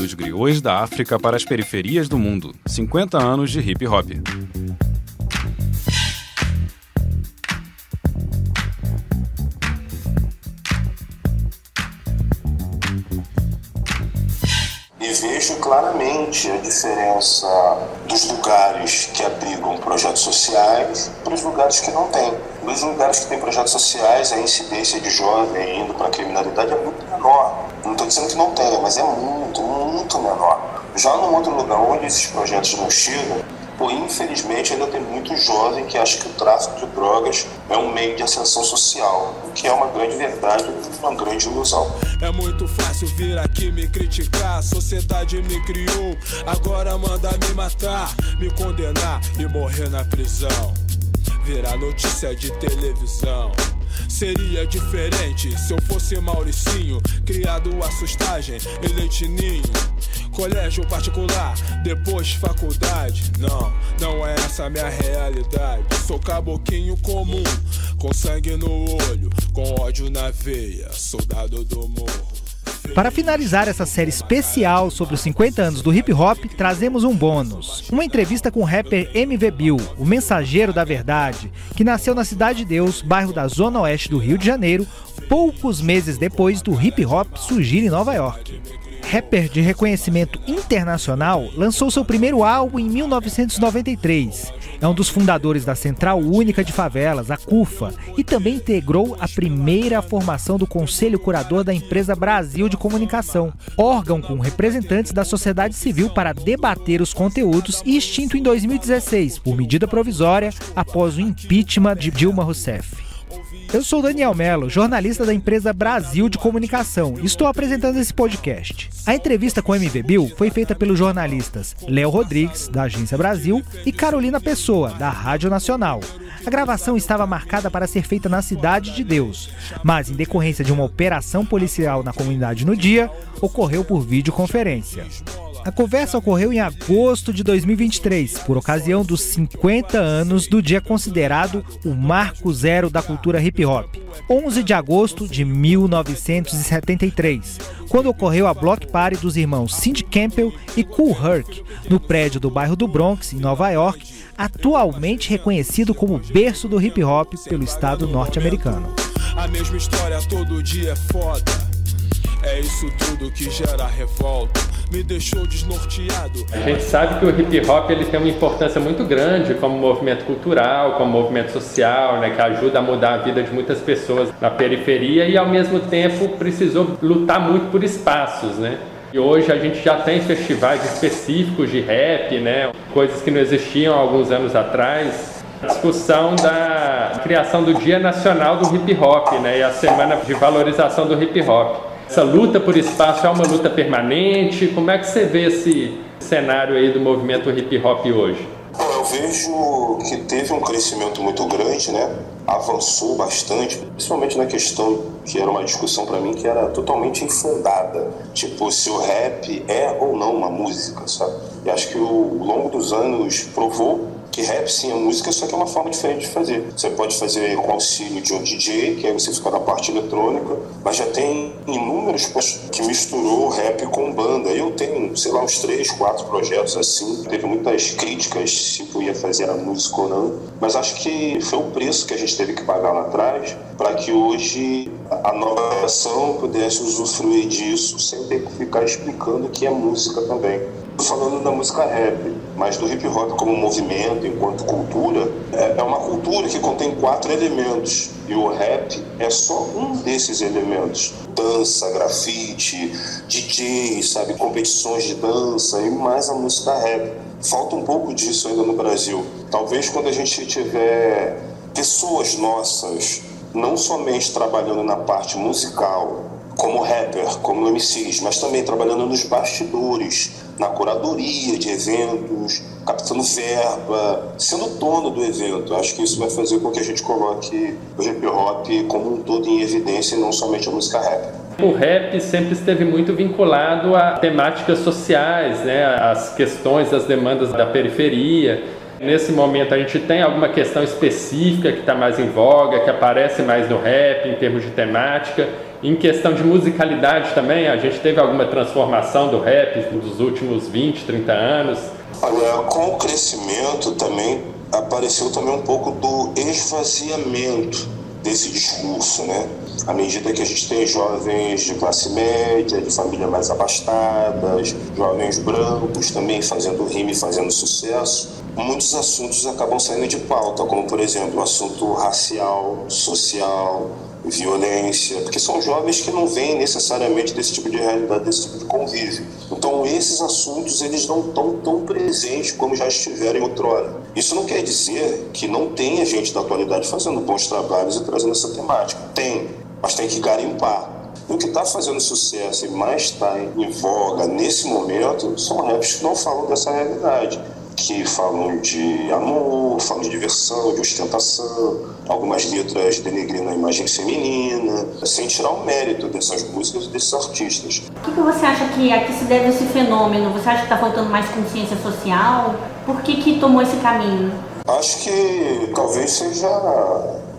dos griots da África para as periferias do mundo. 50 anos de hip hop. E vejo claramente a diferença dos lugares que abrigam projetos sociais para os lugares que não têm. Nos lugares que têm projetos sociais, a incidência de jovem indo para a criminalidade é muito menor. Não estou dizendo que não tenha, mas é muito, muito menor. Já num outro lugar onde esses projetos não chegam, infelizmente ainda tem muito jovem que acha que o tráfico de drogas é um meio de ascensão social, o que é uma grande verdade e uma grande ilusão. É muito fácil vir aqui me criticar, a sociedade me criou, agora manda me matar, me condenar e morrer na prisão, virar notícia de televisão. Seria diferente se eu fosse Mauricinho, criado a sustagem e leite ninho, colégio particular, depois faculdade. Não é essa a minha realidade. Sou caboquinho comum, com sangue no olho, com ódio na veia, soldado do morro. Para finalizar essa série especial sobre os 50 anos do hip hop, trazemos um bônus. Uma entrevista com o rapper MV Bill, o mensageiro da verdade, que nasceu na Cidade de Deus, bairro da Zona Oeste do Rio de Janeiro, poucos meses depois do hip hop surgir em Nova York. Rapper de reconhecimento internacional, lançou seu primeiro álbum em 1993. É um dos fundadores da Central Única de Favelas, a CUFA, e também integrou a primeira formação do Conselho Curador da Empresa Brasil de Comunicação, órgão com representantes da sociedade civil para debater os conteúdos, e extinto em 2016, por medida provisória, após o impeachment de Dilma Rousseff. Eu sou Daniel Mello, jornalista da Empresa Brasil de Comunicação, e estou apresentando esse podcast. A entrevista com o MV Bill foi feita pelos jornalistas Léo Rodrigues, da Agência Brasil, e Carolina Pessoa, da Rádio Nacional. A gravação estava marcada para ser feita na Cidade de Deus, mas em decorrência de uma operação policial na comunidade no dia, ocorreu por videoconferência. A conversa ocorreu em agosto de 2023, por ocasião dos 50 anos do dia considerado o marco zero da cultura hip hop, 11 de agosto de 1973, quando ocorreu a Block Party dos irmãos Cindy Campbell e Kool Herc, no prédio do bairro do Bronx, em Nova York, atualmente reconhecido como berço do hip hop pelo estado norte-americano. A mesma história todo dia é foda. É isso tudo que gera revolta, me deixou desnorteado. A gente sabe que o hip hop ele tem uma importância muito grande como movimento cultural, como movimento social, né, que ajuda a mudar a vida de muitas pessoas na periferia e ao mesmo tempo precisou lutar muito por espaços, né? E hoje a gente já tem festivais específicos de rap, né, coisas que não existiam há alguns anos atrás. A discussão da criação do Dia Nacional do Hip Hop, né, e a Semana de Valorização do Hip Hop. Essa luta por espaço é uma luta permanente? Como é que você vê esse cenário aí do movimento hip hop hoje? Eu vejo que teve um crescimento muito grande, né? Avançou bastante, principalmente na questão que era uma discussão para mim que era totalmente infundada. Tipo, se o rap é ou não uma música, sabe? E acho que ao longo dos anos provou que rap sim é música, só que é uma forma diferente de fazer. Você pode fazer com auxílio de um DJ, que aí você fica na parte eletrônica, mas já tem inúmeros que misturou rap com banda. Eu tenho, sei lá, uns 3, 4 projetos assim. Teve muitas críticas se eu ia fazer a música ou não, mas acho que foi o preço que a gente teve que pagar lá atrás para que hoje a nova geração pudesse usufruir disso sem ter que ficar explicando o que é música também. Falando da música rap, mas do hip hop como movimento, enquanto cultura, é uma cultura que contém 4 elementos e o rap é só um desses elementos. Dança, grafite, DJ, sabe, competições de dança e mais a música rap. Falta um pouco disso ainda no Brasil. Talvez quando a gente tiver pessoas nossas, não somente trabalhando na parte musical, como rapper, como MCs, mas também trabalhando nos bastidores, na curadoria de eventos, captando verba, sendo dono do evento. Acho que isso vai fazer com que a gente coloque o hip hop como um todo em evidência e não somente a música rap. O rap sempre esteve muito vinculado a temáticas sociais, né, as questões, as demandas da periferia. Nesse momento a gente tem alguma questão específica que está mais em voga, que aparece mais no rap em termos de temática? Em questão de musicalidade também, a gente teve alguma transformação do rap nos últimos 20, 30 anos? Olha, com o crescimento também apareceu também um pouco do esvaziamento desse discurso, né? À medida que a gente tem jovens de classe média, de famílias mais abastadas, jovens brancos também fazendo rima e fazendo sucesso, muitos assuntos acabam saindo de pauta, como, por exemplo, o assunto racial, social, violência, porque são jovens que não vêm necessariamente desse tipo de realidade, desse tipo de convívio. Então, esses assuntos, eles não estão tão presentes como já estiveram em outrora. Isso não quer dizer que não tenha gente da atualidade fazendo bons trabalhos e trazendo essa temática. Tem, mas tem que garimpar. E o que está fazendo sucesso e mais está em voga nesse momento são raps que não falam dessa realidade, que falam de amor, falam de diversão, de ostentação, algumas letras denegrindo a imagem feminina, sem tirar o mérito dessas músicas e desses artistas. O que você acha que a que se deve esse fenômeno? Você acha que está faltando mais consciência social? Por que tomou esse caminho? Acho que talvez seja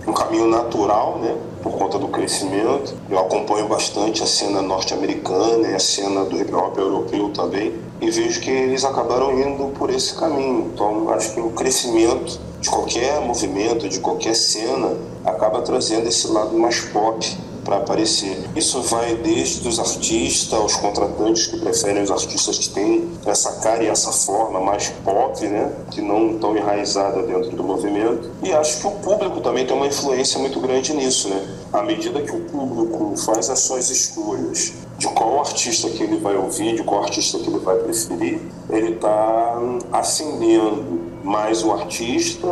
um caminho natural, né? Por conta do crescimento. Eu acompanho bastante a cena norte-americana e a cena do hip-hop europeu também, e vejo que eles acabaram indo por esse caminho. Então, acho que o crescimento de qualquer movimento, de qualquer cena, acaba trazendo esse lado mais pop para aparecer. Isso vai desde os artistas aos contratantes que preferem os artistas que têm essa cara e essa forma mais pop, né? Que não tão enraizada dentro do movimento. E acho que o público também tem uma influência muito grande nisso, né? À medida que o público faz as suas escolhas de qual artista que ele vai ouvir, de qual artista que ele vai preferir, ele está acendendo mais o artista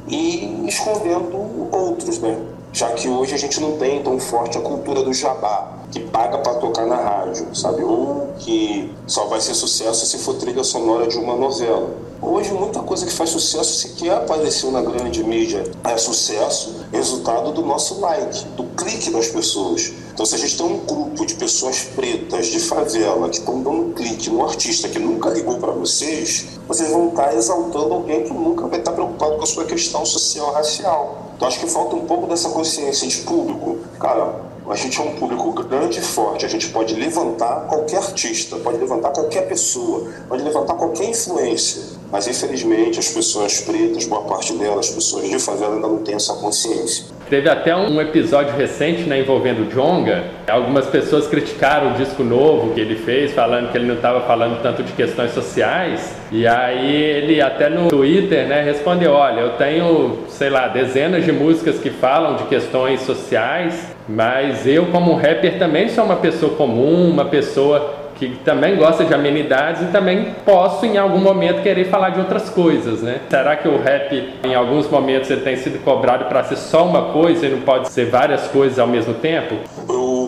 e escondendo outros, né? Já que hoje a gente não tem tão forte a cultura do jabá, que paga para tocar na rádio, sabe? Ou que só vai ser sucesso se for trilha sonora de uma novela. Hoje, muita coisa que faz sucesso sequer apareceu na grande mídia. É sucesso, resultado do nosso like, do clique das pessoas. Então, se a gente tem um grupo de pessoas pretas de favela que estão dando um clique no artista que nunca ligou para vocês vão estar exaltando alguém que nunca vai estar preocupado com a sua questão social racial. Então, acho que falta um pouco dessa consciência de público. Cara, a gente é um público grande e forte, a gente pode levantar qualquer artista, pode levantar qualquer pessoa, pode levantar qualquer influência. Mas, infelizmente, as pessoas pretas, boa parte delas, as pessoas de favela, ainda não têm essa consciência. Teve até um episódio recente, né, envolvendo o Djonga. Algumas pessoas criticaram o disco novo que ele fez, falando que ele não estava falando tanto de questões sociais. E aí ele até no Twitter, né, respondeu: olha, eu tenho, sei lá, dezenas de músicas que falam de questões sociais, mas eu, como rapper, também sou uma pessoa comum, uma pessoa que também gosta de amenidades e também posso, em algum momento, querer falar de outras coisas, né? Será que o rap, em alguns momentos, ele tem sido cobrado para ser só uma coisa e não pode ser várias coisas ao mesmo tempo?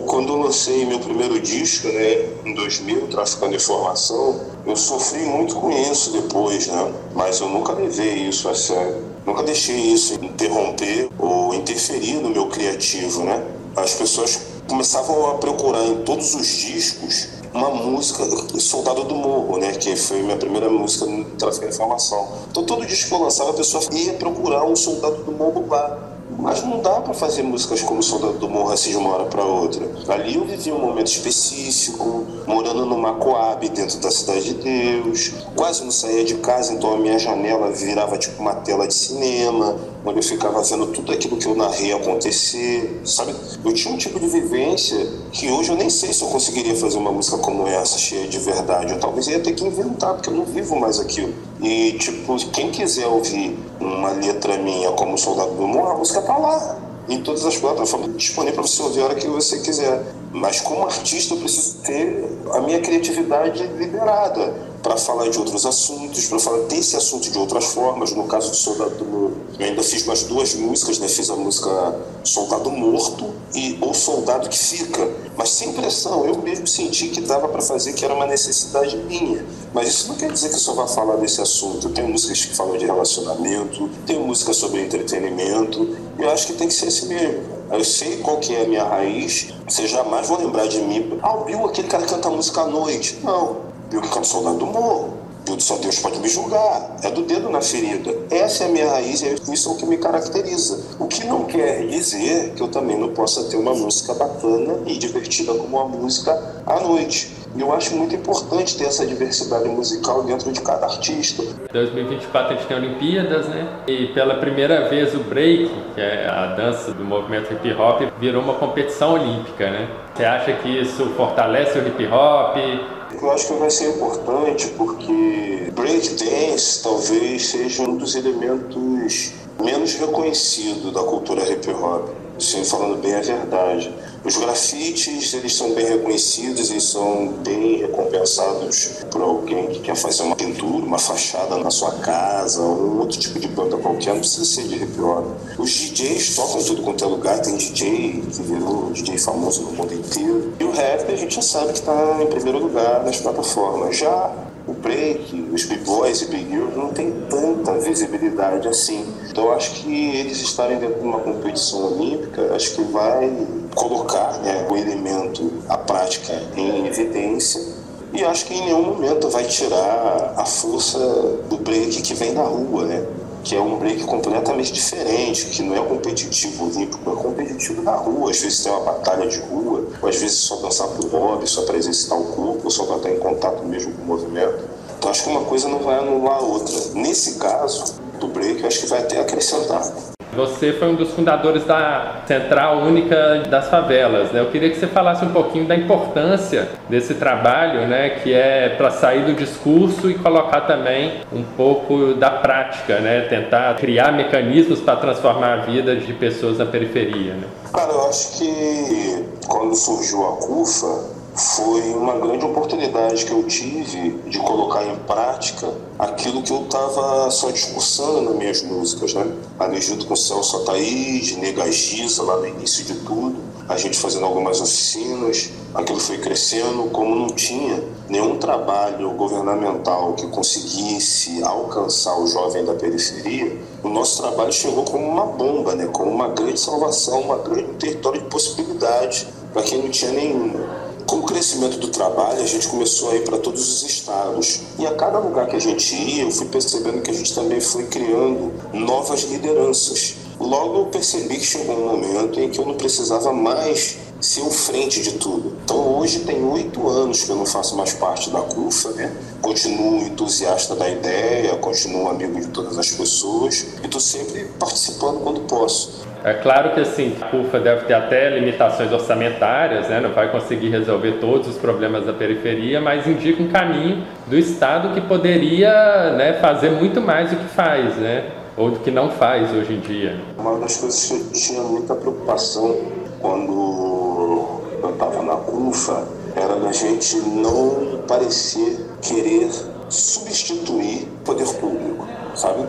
Quando eu lancei meu primeiro disco, né, em 2000, Traficando Informação, eu sofri muito com isso depois, né? Mas eu nunca levei isso a sério. Nunca deixei isso interromper ou interferir no meu criativo, né? As pessoas começavam a procurar em todos os discos uma música, Soldado do Morro, né, que foi minha primeira música no Tráfico de Informação. Então, todo disco que eu lançava, a pessoa ia procurar um Soldado do Morro lá. Mas não dá para fazer músicas como Soldado do Morro assim de uma hora para outra. Ali eu vivi um momento específico, morando numa Coab dentro da Cidade de Deus. Quase não saía de casa, então a minha janela virava tipo uma tela de cinema, onde eu ficava vendo tudo aquilo que eu narrei acontecer, sabe? Eu tinha um tipo de vivência que hoje eu nem sei se eu conseguiria fazer uma música como essa, cheia de verdade. Eu talvez ia ter que inventar, porque eu não vivo mais aquilo. E, tipo, quem quiser ouvir uma letra minha como Soldado do Morro, a música tá lá, em todas as plataformas, disponível para você ouvir a hora que você quiser. Mas como artista eu preciso ter a minha criatividade liberada para falar de outros assuntos, para falar desse assunto de outras formas. No caso do Soldado do Morro, eu ainda fiz mais duas músicas, né? Fiz a música Soldado Morto e O Soldado que Fica, mas sem pressão. Eu mesmo senti que dava para fazer, que era uma necessidade minha. Mas isso não quer dizer que eu só vá falar desse assunto. Eu tenho músicas que falam de relacionamento, tenho músicas sobre entretenimento, e eu acho que tem que ser assim mesmo. Eu sei qual que é a minha raiz, vocês jamais vão lembrar de mim. Ah, o Bill, aquele cara que canta música à noite. Não, Bill que canta Soldado do Morro. Só Deus pode me julgar, é do dedo na ferida. Essa é a minha raiz e isso é o que me caracteriza. O que não quer dizer que eu também não possa ter uma música bacana e divertida como uma música à noite. E eu acho muito importante ter essa diversidade musical dentro de cada artista. Em 2024 a gente tem Olimpíadas, né? E pela primeira vez o break, que é a dança do movimento hip hop, virou uma competição olímpica, né? Você acha que isso fortalece o hip hop? Eu acho que vai ser importante porque breakdance talvez seja um dos elementos menos reconhecidos da cultura hip hop. Sim, falando bem a verdade. Os grafites, eles são bem reconhecidos e são bem recompensados por alguém que quer fazer uma pintura, uma fachada na sua casa, ou um outro tipo de banda qualquer, não precisa ser de hip hop. Os DJs tocam tudo quanto é lugar, tem DJ que virou DJ famoso no mundo inteiro. E o rap a gente já sabe que está em primeiro lugar nas plataformas. Já o break, os b-boys e b-girls não tem tanta visibilidade assim. Então eu acho que eles estarem dentro de uma competição olímpica, acho que vai colocar, né, o elemento, a prática em evidência. E acho que em nenhum momento vai tirar a força do break que vem da rua, né? Que é um break completamente diferente, que não é competitivo olímpico, é competitivo na rua. Às vezes tem uma batalha de rua, ou às vezes só dançar por hobby, só para exercitar o corpo, ou só para estar em contato mesmo com o movimento. Então acho que uma coisa não vai anular a outra. Nesse caso do break, eu acho que vai até acrescentar. Você foi um dos fundadores da Central Única das Favelas, né? Eu queria que você falasse um pouquinho da importância desse trabalho, né? Que é para sair do discurso e colocar também um pouco da prática, né? Tentar criar mecanismos para transformar a vida de pessoas na periferia, né? Cara, eu acho que quando surgiu a CUFA, foi uma grande oportunidade que eu tive de colocar em prática aquilo que eu estava só discursando nas minhas músicas, né? Ali junto com o Celso Ataíde, Nega Giza, lá no início de tudo, a gente fazendo algumas oficinas, aquilo foi crescendo. Como não tinha nenhum trabalho governamental que conseguisse alcançar o jovem da periferia, o nosso trabalho chegou como uma bomba, né? Como uma grande salvação, um território de possibilidade para quem não tinha nenhuma. Com o crescimento do trabalho, a gente começou a ir para todos os estados. E a cada lugar que a gente ia, eu fui percebendo que a gente também foi criando novas lideranças. Logo eu percebi que chegou um momento em que eu não precisava mais ser o frente de tudo. Então hoje tem 8 anos que eu não faço mais parte da CUFA, né? Continuo entusiasta da ideia, continuo amigo de todas as pessoas e estou sempre participando quando posso. É claro que assim, a CUFA deve ter até limitações orçamentárias, né? Não vai conseguir resolver todos os problemas da periferia, mas indica um caminho do Estado que poderia, né, fazer muito mais do que faz, né? Ou do que não faz hoje em dia. Uma das coisas que eu tinha muita preocupação quando eu estava na CUFA era da gente não parecer querer substituir o poder público, sabe?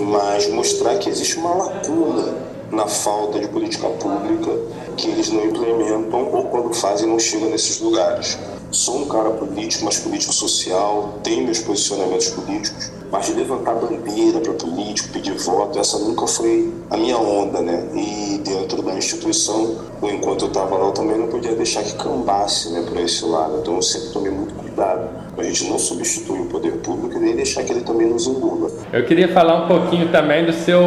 Mas mostrar que existe uma lacuna na falta de política pública que eles não implementam ou quando fazem não chegam nesses lugares. Sou um cara político, mas político social, tenho meus posicionamentos políticos, mas de levantar bandeira para político, pedir voto, essa nunca foi a minha onda, né? E dentro da instituição, enquanto eu estava lá, eu também não podia deixar que cambasse, né, para esse lado. Então eu sempre tomei muito cuidado para a gente não substituir o poder público e nem deixar que ele também nos engula. Eu queria falar um pouquinho também do seu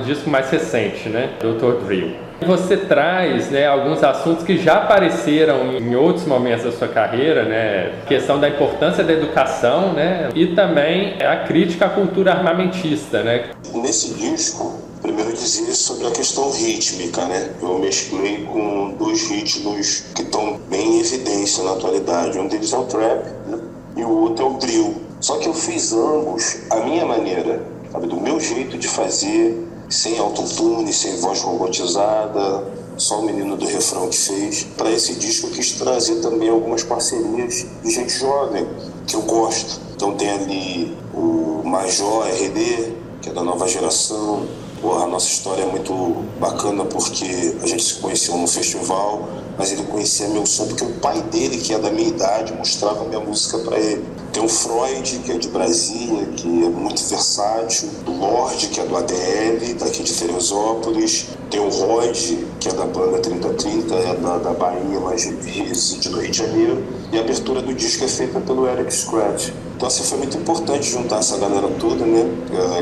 disco mais recente, né? Dr. Drill. Você traz, né, alguns assuntos que já apareceram em outros momentos da sua carreira, né? Questão da importância da educação, né? E também a crítica à cultura armamentista, né? Nesse disco, primeiro dizer sobre a questão rítmica, né? Eu mesclei com 2 ritmos que estão bem em evidência na atualidade. Um deles é o trap, né? E o outro é o drill. Só que eu fiz ambos à minha maneira, sabe? Do meu jeito de fazer, sem autotune, sem voz robotizada, só o menino do refrão que fez. Para esse disco eu quis trazer também algumas parcerias de gente jovem, que eu gosto. Então tem ali o Major RD, que é da nova geração. A nossa história é muito bacana porque a gente se conheceu no festival, mas ele conhecia meu som porque o pai dele, que é da minha idade, mostrava minha música para ele. Tem o Freud, que é de Brasília, que é muito versátil. O Lorde, que é do ADL, daqui de Teresópolis. Tem o Rod, que é da banda 3030, é da Bahia, mas reside no Rio de Janeiro. E a abertura do disco é feita pelo Eric Scratch. Então, assim, foi muito importante juntar essa galera toda, né?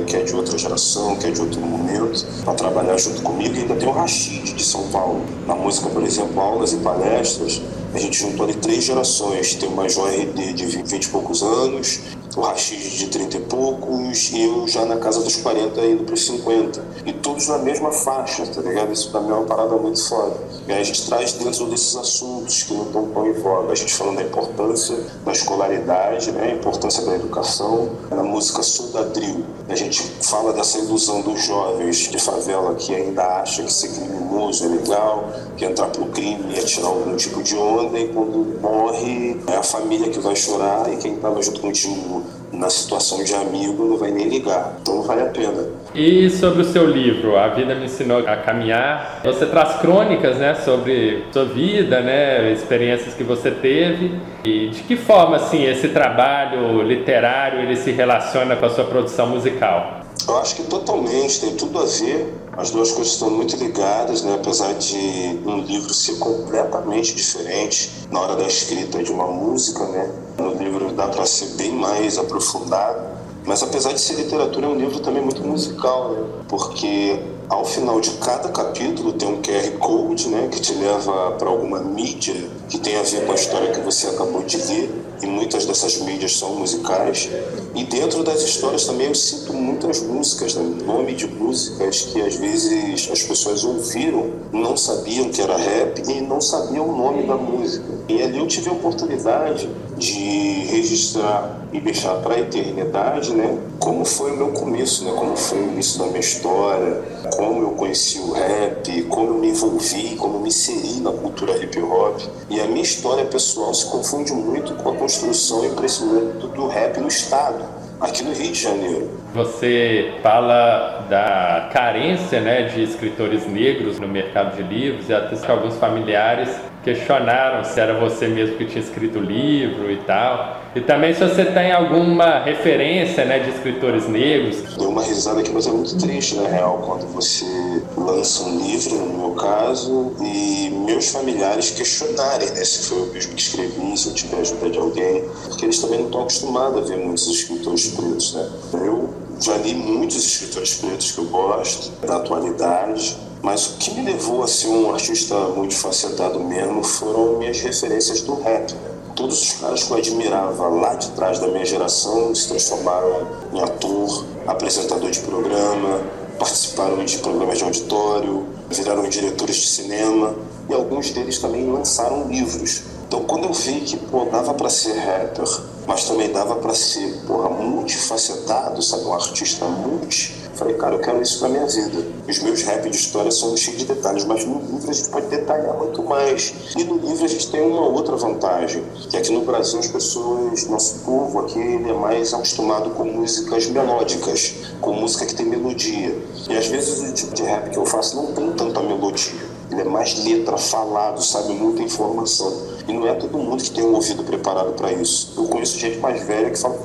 Que é de outra geração, que é de outro momento, para trabalhar junto comigo. E ainda tem o Rashid, de São Paulo. Na música, por exemplo, Aulas e Palestras, a gente juntou ali 3 gerações. Tem o Major RD de 20 e poucos anos, o Rashid de 30 e poucos, e eu já na casa dos 40 indo para os 50. E todos na mesma faixa, tá ligado? Isso pra mim é uma parada muito foda. E aí a gente traz dentro desses assuntos que não estão tão em voga. A gente falando da importância da escolaridade, né? A importância da educação. Na música Soldadril, a gente fala dessa ilusão dos jovens de favela que ainda acha que ser criminoso é legal, que entrar pro crime é tirar algum tipo de onda, e quando morre é a família que vai chorar, e quem estava junto contigo na situação de amigo não vai nem ligar. Então não vale a pena. E sobre o seu livro, A Vida Me Ensinou a Caminhar, você traz crônicas, né, sobre sua vida, né, experiências que você teve, e de que forma, assim, esse trabalho literário ele se relaciona com a sua produção musical? Eu acho que totalmente, tem tudo a ver. As duas coisas estão muito ligadas, né? Apesar de um livro ser completamente diferente na hora da escrita de uma música, né? No livro dá para ser bem mais aprofundado, mas apesar de ser literatura, é um livro também muito musical, né? Porque ao final de cada capítulo tem um QR Code, né? Que te leva para alguma mídia que tem a ver com a história que você acabou de ler. E muitas dessas mídias são musicais. E dentro das histórias também eu sinto muitas músicas, né? Nome de músicas que às vezes as pessoas ouviram, não sabiam que era rap e não sabiam o nome da música. E ali eu tive a oportunidade de registrar e deixar para a eternidade, né? Como foi o meu começo, né? Como foi o início da minha história, como eu conheci o rap, como eu me envolvi, como eu me inseri na cultura hip hop. E a minha história pessoal se confunde muito com a construção e o crescimento do rap no estado, aqui no Rio de Janeiro. Você fala da carência, né, de escritores negros no mercado de livros, e até que alguns familiares questionaram se era você mesmo que tinha escrito o livro e tal. E também se você tem alguma referência, né, de escritores negros. Deu uma risada aqui, mas é muito triste, na real, quando você lança um livro, no meu caso, e meus familiares questionarem, né, se foi eu mesmo que escrevi, se eu tiver ajuda de alguém, porque eles também não estão acostumados a ver muitos escritores pretos, né. Eu já li muitos escritores pretos que eu gosto, da atualidade, mas o que me levou a ser um artista multifacetado mesmo foram minhas referências do rap, né? Todos os caras que eu admirava lá de trás da minha geração se transformaram em ator, apresentador de programa, participaram de programas de auditório, viraram diretores de cinema, e alguns deles também lançaram livros. Então quando eu vi que, dava para ser rapper, mas também dava para ser, multifacetado, sabe, um artista multi, falei, cara, eu quero isso pra minha vida. Os meus rap de história são cheios de detalhes, mas no livro a gente pode detalhar muito mais. E no livro a gente tem uma outra vantagem, que aqui no Brasil as pessoas, nosso povo aqui, ele é mais acostumado com músicas melódicas, com música que tem melodia. E às vezes o tipo de rap que eu faço não tem tanta melodia. Ele é mais letra, falado, sabe, muita informação. E não é todo mundo que tem um ouvido preparado para isso. Eu conheço gente mais velha que fala,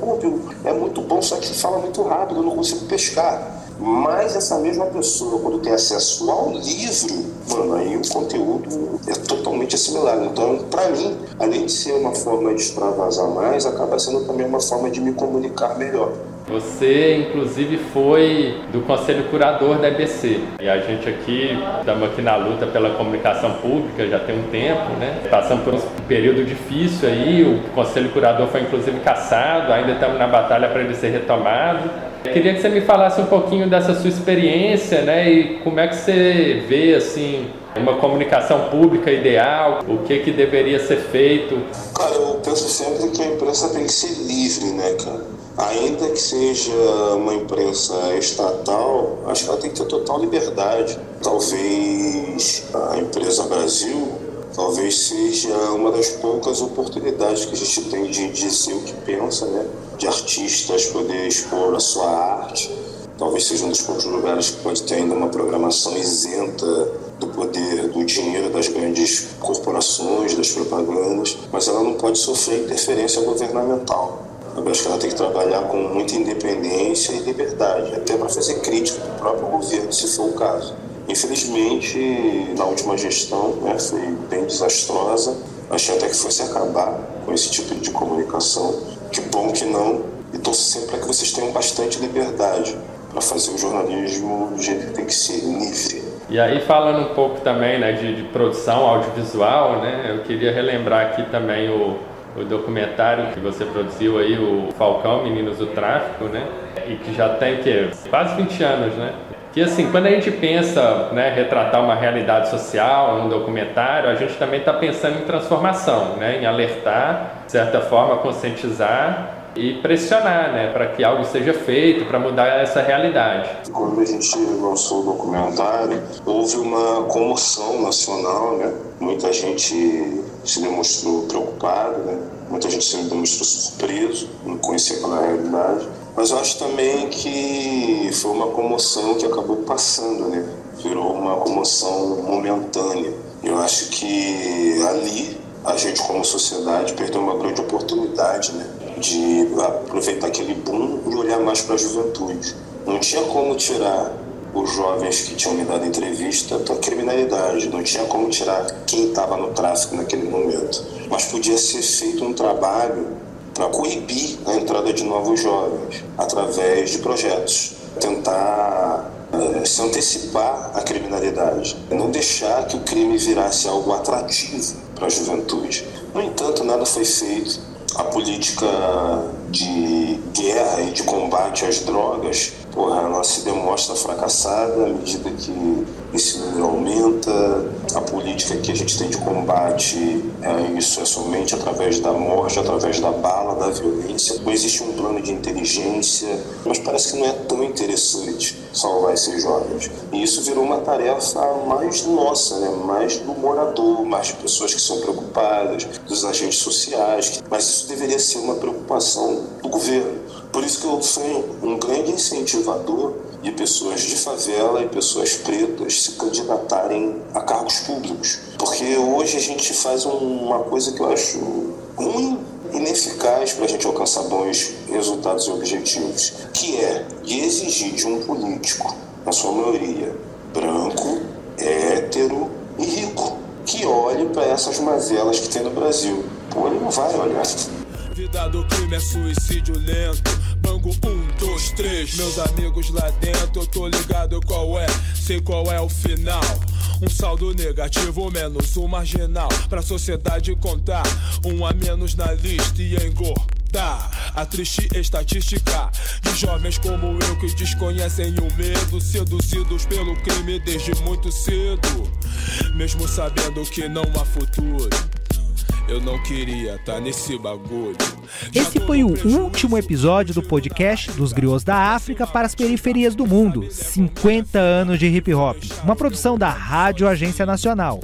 é muito bom, só que fala muito rápido, eu não consigo pescar. Mas essa mesma pessoa, quando tem acesso ao livro, aí o conteúdo é totalmente assimilável. Então, para mim, além de ser uma forma de extravasar mais, acaba sendo também uma forma de me comunicar melhor. Você, inclusive, foi do Conselho Curador da EBC. E a gente aqui, estamos aqui na luta pela comunicação pública já tem um tempo, né? Passamos por um período difícil aí, o Conselho Curador foi, inclusive, cassado, ainda estamos na batalha para ele ser retomado. Queria que você me falasse um pouquinho dessa sua experiência, né? E como é que você vê, assim, uma comunicação pública ideal, o que deveria ser feito? Cara, eu penso sempre que a imprensa tem que ser livre, né, cara? Ainda que seja uma imprensa estatal, acho que ela tem que ter total liberdade. Talvez a Empresa Brasil, seja uma das poucas oportunidades que a gente tem de dizer o que pensa, né? De artistas poder expor a sua arte. Talvez seja um dos poucos lugares que pode ter ainda uma programação isenta do poder, do dinheiro das grandes corporações, das propagandas, mas ela não pode sofrer interferência governamental. Eu acho que ela tem que trabalhar com muita independência e liberdade, até para fazer crítica do próprio governo, se for o caso. Infelizmente, na última gestão, né, foi bem desastrosa. Achei até que fosse acabar com esse tipo de comunicação. Que bom que não. E torço sempre para que vocês tenham bastante liberdade para fazer o jornalismo do jeito que tem que ser, livre. E aí, falando um pouco também, né, de produção audiovisual, né, eu queria relembrar aqui também o documentário que você produziu aí, o Falcão, Meninos do Tráfico, né, e que já tem quase 20 anos, né? E assim, quando a gente pensa, né, retratar uma realidade social num documentário, a gente também está pensando em transformação, né, em alertar, de certa forma, conscientizar e pressionar, né, para que algo seja feito, para mudar essa realidade. Quando a gente lançou o documentário, houve uma comoção nacional, né? Muita gente se demonstrou preocupada, né? Muita gente se demonstrou surpreso, não conhecia aquela realidade. Mas eu acho também que foi uma comoção que acabou passando, né? Virou uma comoção momentânea. Eu acho que ali a gente, como sociedade, perdeu uma grande oportunidade, né? De aproveitar aquele boom e olhar mais para a juventude. Não tinha como tirar os jovens que tinham me dado entrevista da criminalidade, não tinha como tirar quem estava no tráfico naquele momento. Mas podia ser feito um trabalho para coibir a entrada de novos jovens através de projetos, tentar se antecipar à criminalidade, não deixar que o crime virasse algo atrativo para a juventude. No entanto, nada foi feito. A política de guerra e de combate às drogas, ela se demonstra fracassada à medida que esse número aumenta. A política que a gente tem de combate isso é somente através da morte, através da bala, da violência. Não existe um plano de inteligência, mas parece que não é tão interessante salvar esses jovens. E isso virou uma tarefa mais nossa, né? Mais do morador, mais de pessoas que são preocupadas, dos agentes sociais. Mas isso deveria ser uma preocupação do governo. Por isso que eu sou um grande incentivador de pessoas de favela e pessoas pretas se candidatarem a cargos públicos. Porque hoje a gente faz uma coisa que eu acho ruim, ineficaz para a gente alcançar bons resultados e objetivos, que é de exigir de um político, na sua maioria, branco, hétero e rico, que olhe para essas mazelas que tem no Brasil. Pô, ele não vai olhar. Vida do crime é suicídio lento. Bango 1, 2, 3. Meus amigos lá dentro, eu tô ligado qual é, sei qual é o final. Um saldo negativo menos um marginal, pra sociedade contar um a menos na lista e engordar a triste estatística de jovens como eu que desconhecem o medo, seduzidos pelo crime desde muito cedo, mesmo sabendo que não há futuro. Eu não queria estar nesse bagulho. Esse foi o último episódio do podcast dos Griots da África para as periferias do mundo. 50 anos de hip hop. Uma produção da Rádio Agência Nacional.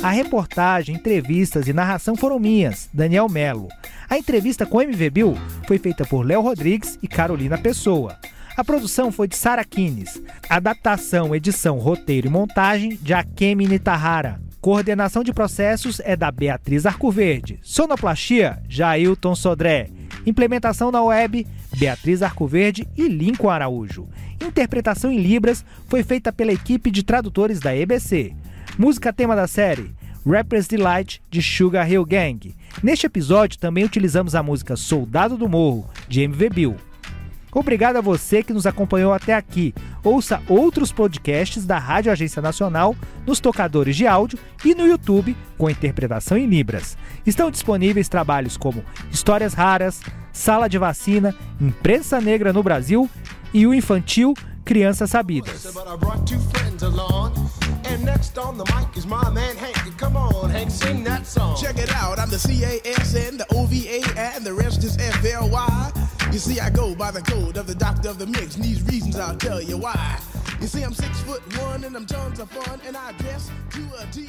A reportagem, entrevistas e narração foram minhas, Daniel Melo. A entrevista com MV Bill foi feita por Léo Rodrigues e Carolina Pessoa. A produção foi de Sara Kines. Adaptação, edição, roteiro e montagem de Akemi Nitahara. Coordenação de processos é da Beatriz Arcoverde. Sonoplastia, Jailton Sodré. Implementação na web, Beatriz Arcoverde e Lincoln Araújo. Interpretação em Libras foi feita pela equipe de tradutores da EBC. Música tema da série, Rapper's Delight, de Sugar Hill Gang. Neste episódio também utilizamos a música Soldado do Morro, de MV Bill. Obrigado a você que nos acompanhou até aqui. Ouça outros podcasts da Rádio Agência Nacional nos tocadores de áudio e no YouTube com interpretação em Libras. Estão disponíveis trabalhos como Histórias Raras, Sala de Vacina, Imprensa Negra no Brasil e o infantil Crianças Sabidas. And next on the mic is my man Hank. Come on, Hank, sing that song. Check it out, I'm the CASN, the OVA, and the rest is FLY. You see, I go by the code of the doctor of the mix, and these reasons I'll tell you why. You see, I'm 6'1" and I'm tons of fun, and I dress to a T.